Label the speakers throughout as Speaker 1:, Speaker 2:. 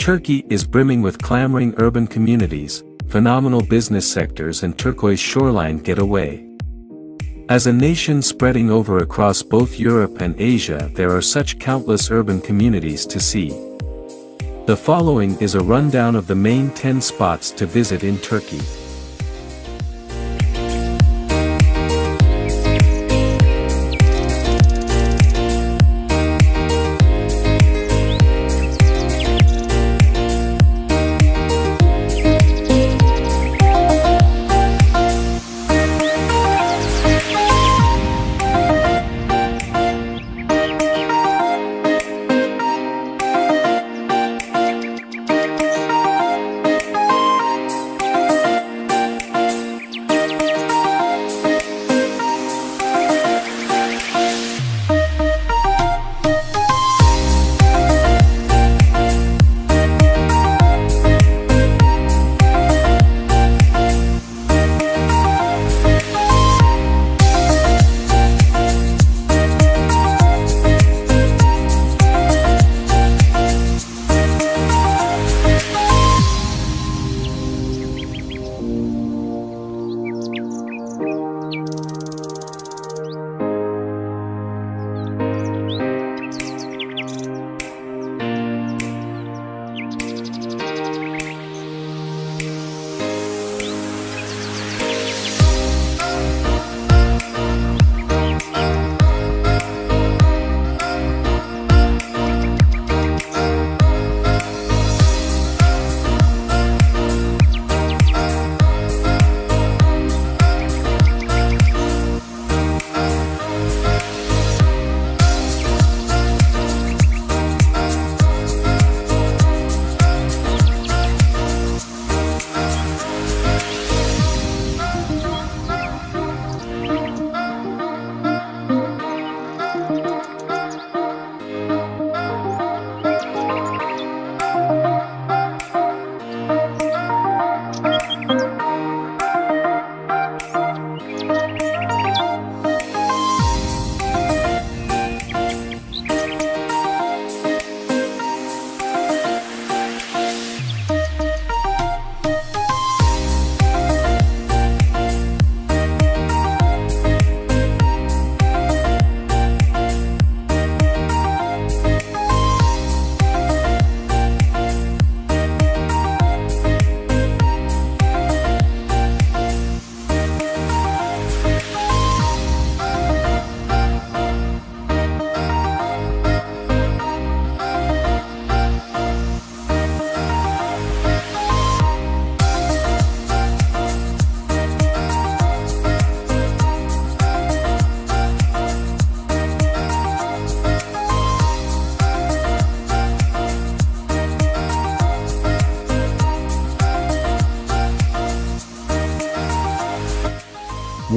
Speaker 1: Turkey is brimming with clamoring urban communities, phenomenal business sectors and turquoise shoreline getaway. As a nation spreading over across both Europe and Asia, there are such countless urban communities to see. The following is a rundown of the main 10 spots to visit in Turkey.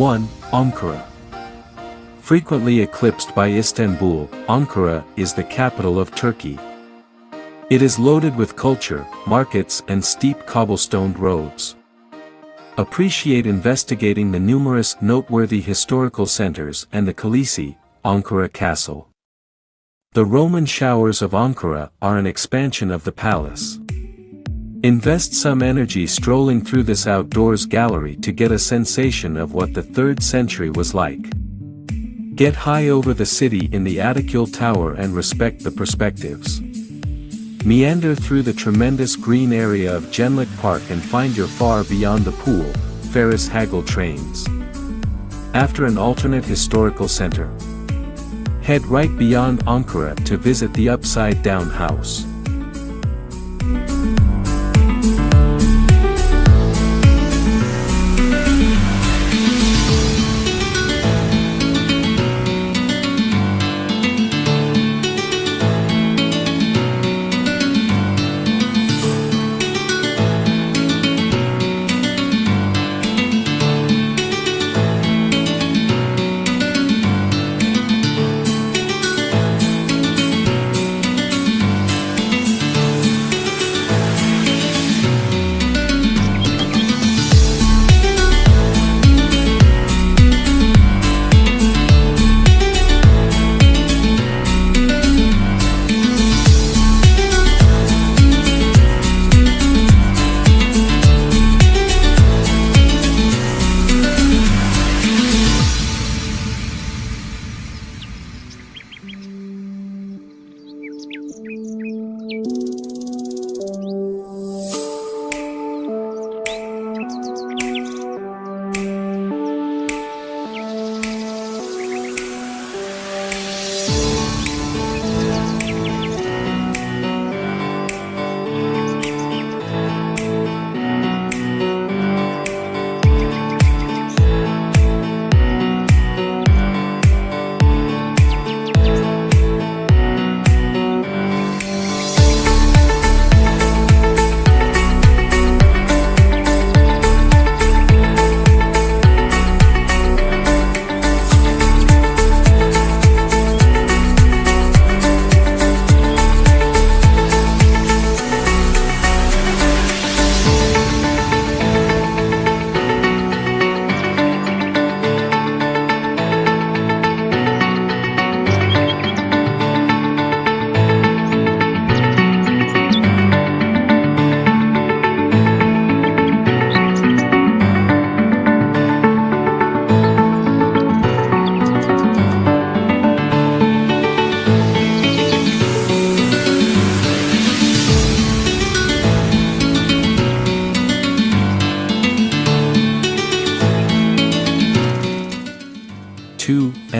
Speaker 1: One, Ankara. Frequently eclipsed by Istanbul, Ankara is the capital of Turkey. It is loaded with culture, markets and steep cobblestoned roads. Appreciate investigating the numerous noteworthy historical centers and the Kalesi, Ankara Castle. The Roman showers of Ankara are an expansion of the palace. Invest some energy strolling through this outdoors gallery to get a sensation of what the 3rd century was like. Get high over the city in the Aegean Tower and respect the perspectives. Meander through the tremendous green area of Genlik Park and find your far beyond the pool, Ferris Hagel trains. After an alternate historical center, head right beyond Ankara to visit the Upside Down House.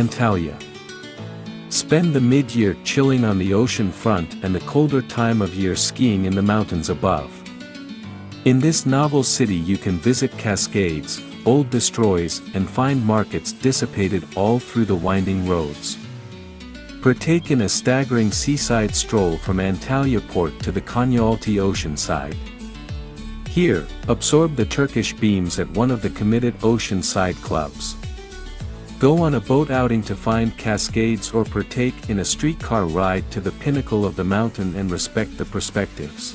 Speaker 1: Antalya. Spend the mid-year chilling on the ocean front and the colder time of year skiing in the mountains above. In this novel city you can visit cascades, old destroys, and find markets dissipated all through the winding roads. Partake in a staggering seaside stroll from Antalya port to the Konyaaltı ocean side. Here, absorb the Turkish beams at one of the committed ocean-side clubs. Go on a boat outing to find cascades or partake in a streetcar ride to the pinnacle of the mountain and respect the perspectives.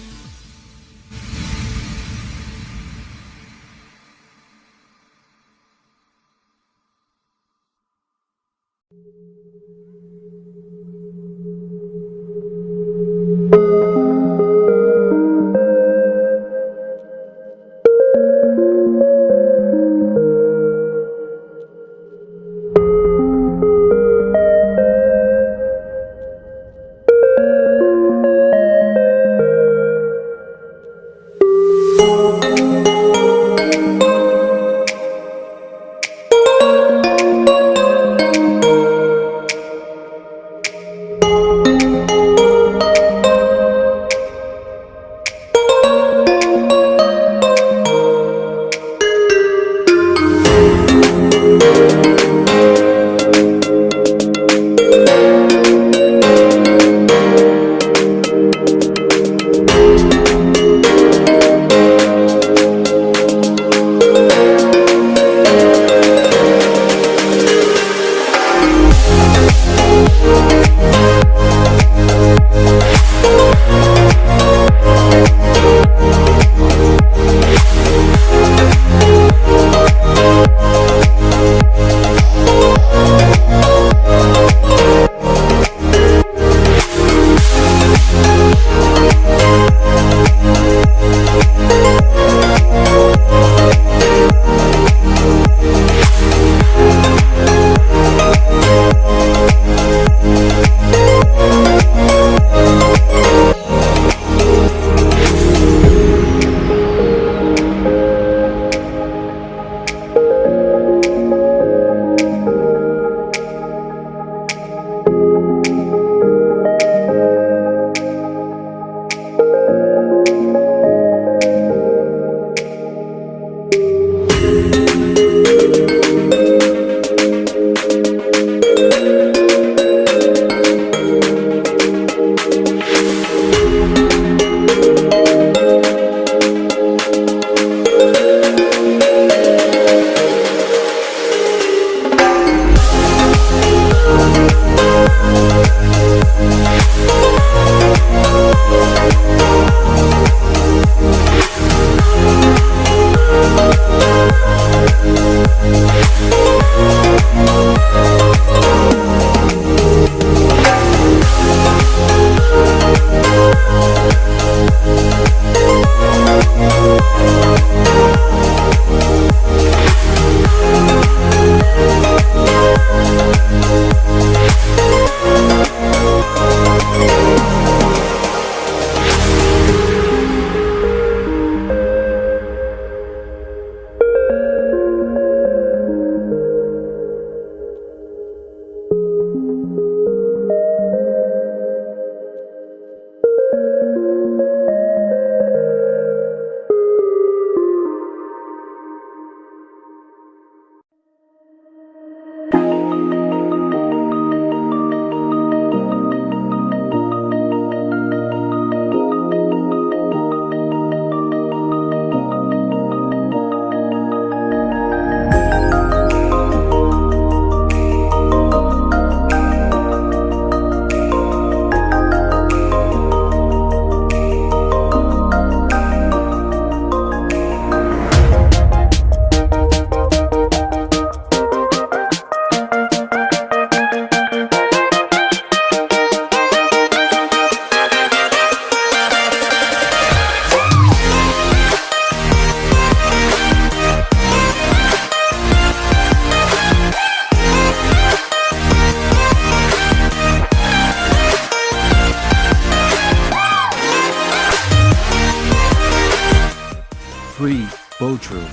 Speaker 2: Bodrum.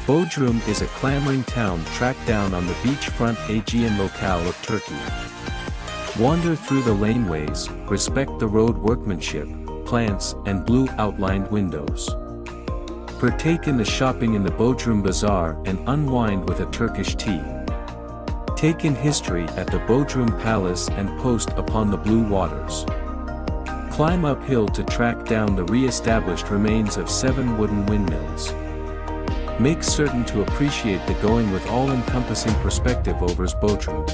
Speaker 1: Bodrum is a clamoring town tracked down on the beachfront Aegean locale of Turkey. Wander through the laneways, respect the road workmanship, plants and blue outlined windows. Partake in the shopping in the Bodrum Bazaar and unwind with a Turkish tea. Take in history at the Bodrum Palace and post upon the blue waters. Climb uphill to track down the re-established remains of 7 wooden windmills. Make certain to appreciate the going with all-encompassing perspective over Bodrum.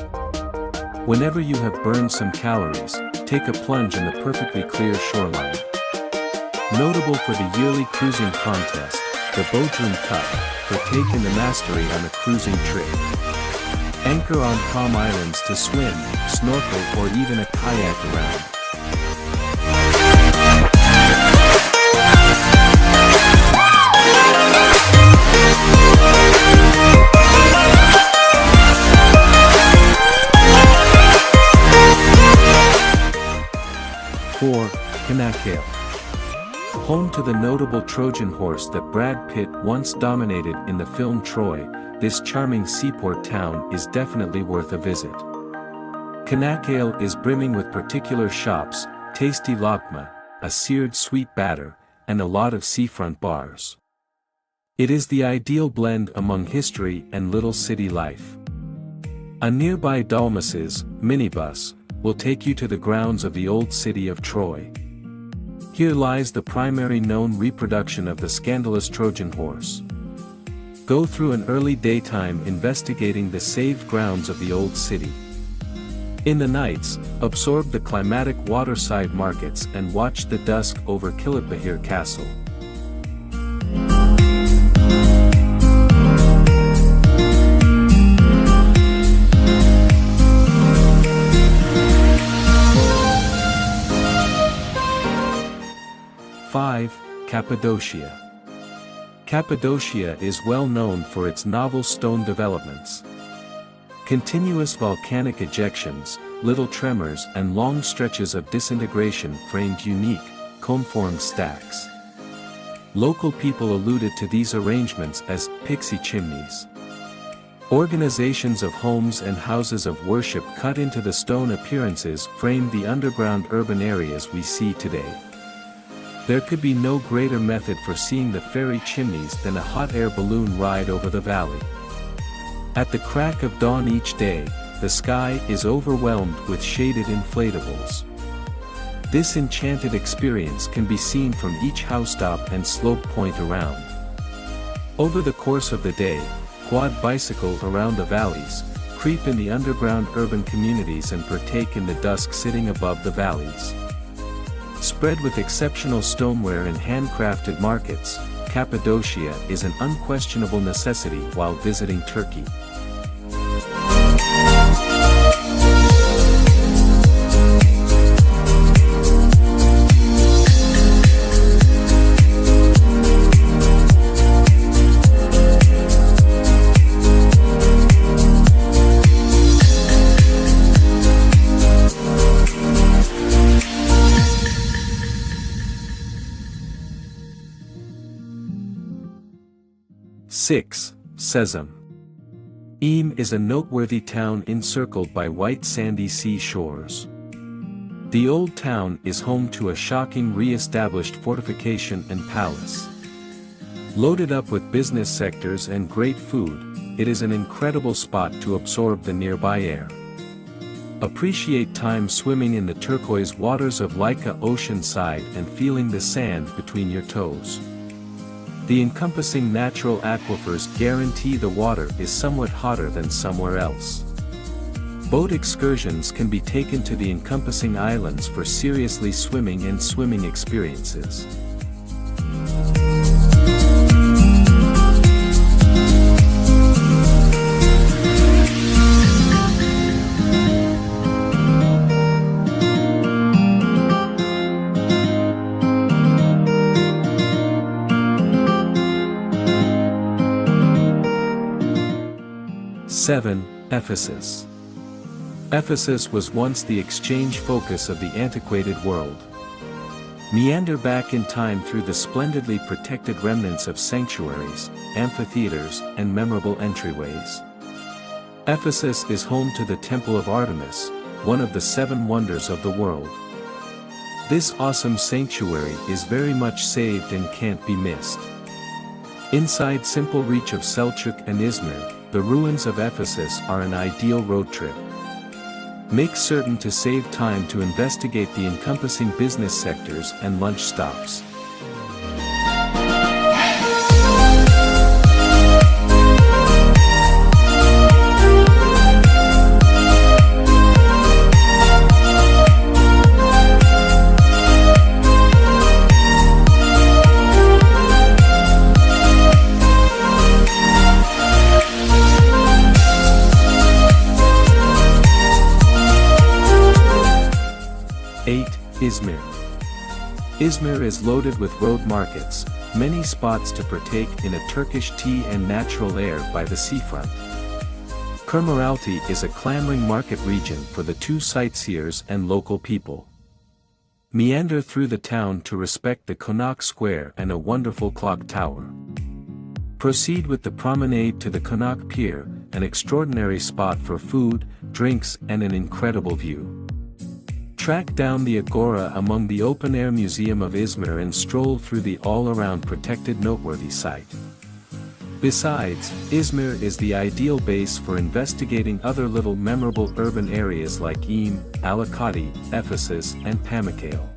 Speaker 1: Whenever you have burned some calories, take a plunge in the perfectly clear shoreline. Notable for the yearly cruising contest, the Bodrum Cup, partake in the mastery on a cruising trip. Anchor on calm islands to swim, snorkel or even a kayak around. Canakkale. Home to the notable Trojan horse that Brad Pitt once dominated in the film Troy, this charming seaport town is definitely worth a visit. Canakkale is brimming with particular shops, tasty lakma, a seared sweet batter, and a lot of seafront bars. It is the ideal blend among history and little city life. A nearby Dalmas's minibus will take you to the grounds of the old city of Troy. Here lies the primary known reproduction of the scandalous Trojan horse. Go through an early daytime investigating the saved grounds of the old city. In the nights, absorb the climatic waterside markets and watch the dusk over Kilitbahir Castle. Cappadocia. Cappadocia is well known for its novel stone developments. Continuous volcanic ejections, little tremors and long stretches of disintegration framed unique, cone-formed stacks. Local people alluded to these arrangements as pixie chimneys. Organizations of homes and houses of worship cut into the stone appearances framed the underground urban areas we see today. There could be no greater method for seeing the fairy chimneys than a hot air balloon ride over the valley. At the crack of dawn each day, the sky is overwhelmed with shaded inflatables. This enchanted experience can be seen from each housetop and slope point around. Over the course of the day, quad bicycle around the valleys, creep in the underground urban communities and partake in the dusk sitting above the valleys. Spread with exceptional stoneware and handcrafted markets, Cappadocia is an unquestionable necessity while visiting Turkey. Cesme. Is a noteworthy town encircled by white sandy sea shores. The old town is home to a shocking re-established fortification and palace. Loaded up with business sectors and great food, it is an incredible spot to absorb the nearby air. Appreciate time swimming in the turquoise waters of Lika Oceanside and feeling the sand between your toes. The encompassing natural aquifers guarantee the water is somewhat hotter than somewhere else. Boat excursions can be taken to the encompassing islands for seriously swimming and swimming experiences. Ephesus. Ephesus was once the exchange focus of the antiquated world. Meander back in time through the splendidly protected remnants of sanctuaries, amphitheaters, and memorable entryways. Ephesus is home to the Temple of Artemis, one of the 7 wonders of the world. This awesome sanctuary is very much saved and can't be missed. Inside simple reach of Selçuk and Izmir, the ruins of Ephesus are an ideal road trip. Make certain to save time to investigate the encompassing business sectors and lunch stops. Izmir. Izmir is loaded with road markets, many spots to partake in a Turkish tea and natural air by the seafront. Kemeraltı is a clamoring market region for the 2 sightseers and local people. Meander through the town to respect the Konak Square and a wonderful clock tower. Proceed with the promenade to the Konak Pier, an extraordinary spot for food, drinks, and an incredible view. Track down the agora among the open-air museum of Izmir and stroll through the all-around protected noteworthy site. Besides, Izmir is the ideal base for investigating other little memorable urban areas like Ankara, Ephesus, and Pamukkale.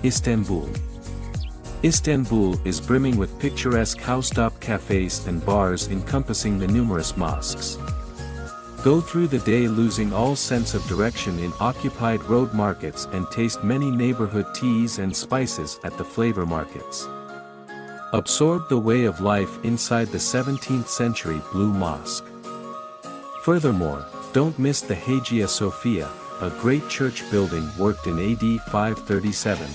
Speaker 1: Istanbul. Istanbul is brimming with picturesque housetop cafes and bars encompassing the numerous mosques. Go through the day losing all sense of direction in occupied road markets and taste many neighborhood teas and spices at the flavor markets. Absorb the way of life inside the 17th century Blue Mosque. Furthermore, don't miss the Hagia Sophia, a great church building worked in AD 537.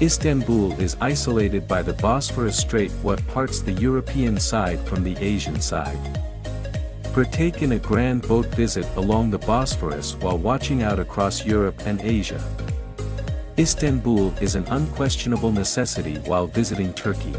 Speaker 1: Istanbul is isolated by the Bosphorus Strait, what parts the European side from the Asian side. Partake in a grand boat visit along the Bosphorus while watching out across Europe and Asia. Istanbul is an unquestionable necessity while visiting Turkey.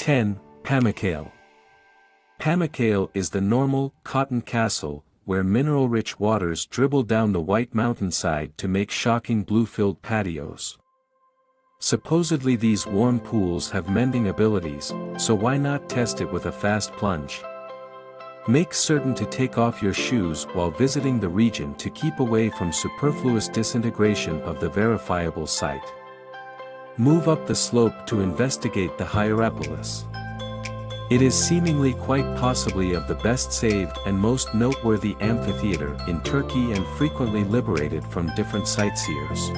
Speaker 1: 10. Pamukkale. Pamukkale is the normal, cotton castle, where mineral-rich waters dribble down the white mountainside to make shocking blue-filled patios. Supposedly these warm pools have mending abilities, so why not test it with a fast plunge? Make certain to take off your shoes while visiting the region to keep away from superfluous disintegration of the verifiable site. Move up the slope to investigate the Hierapolis. It is seemingly quite possibly of the best saved and most noteworthy amphitheater in Turkey and frequently liberated from different sightseers.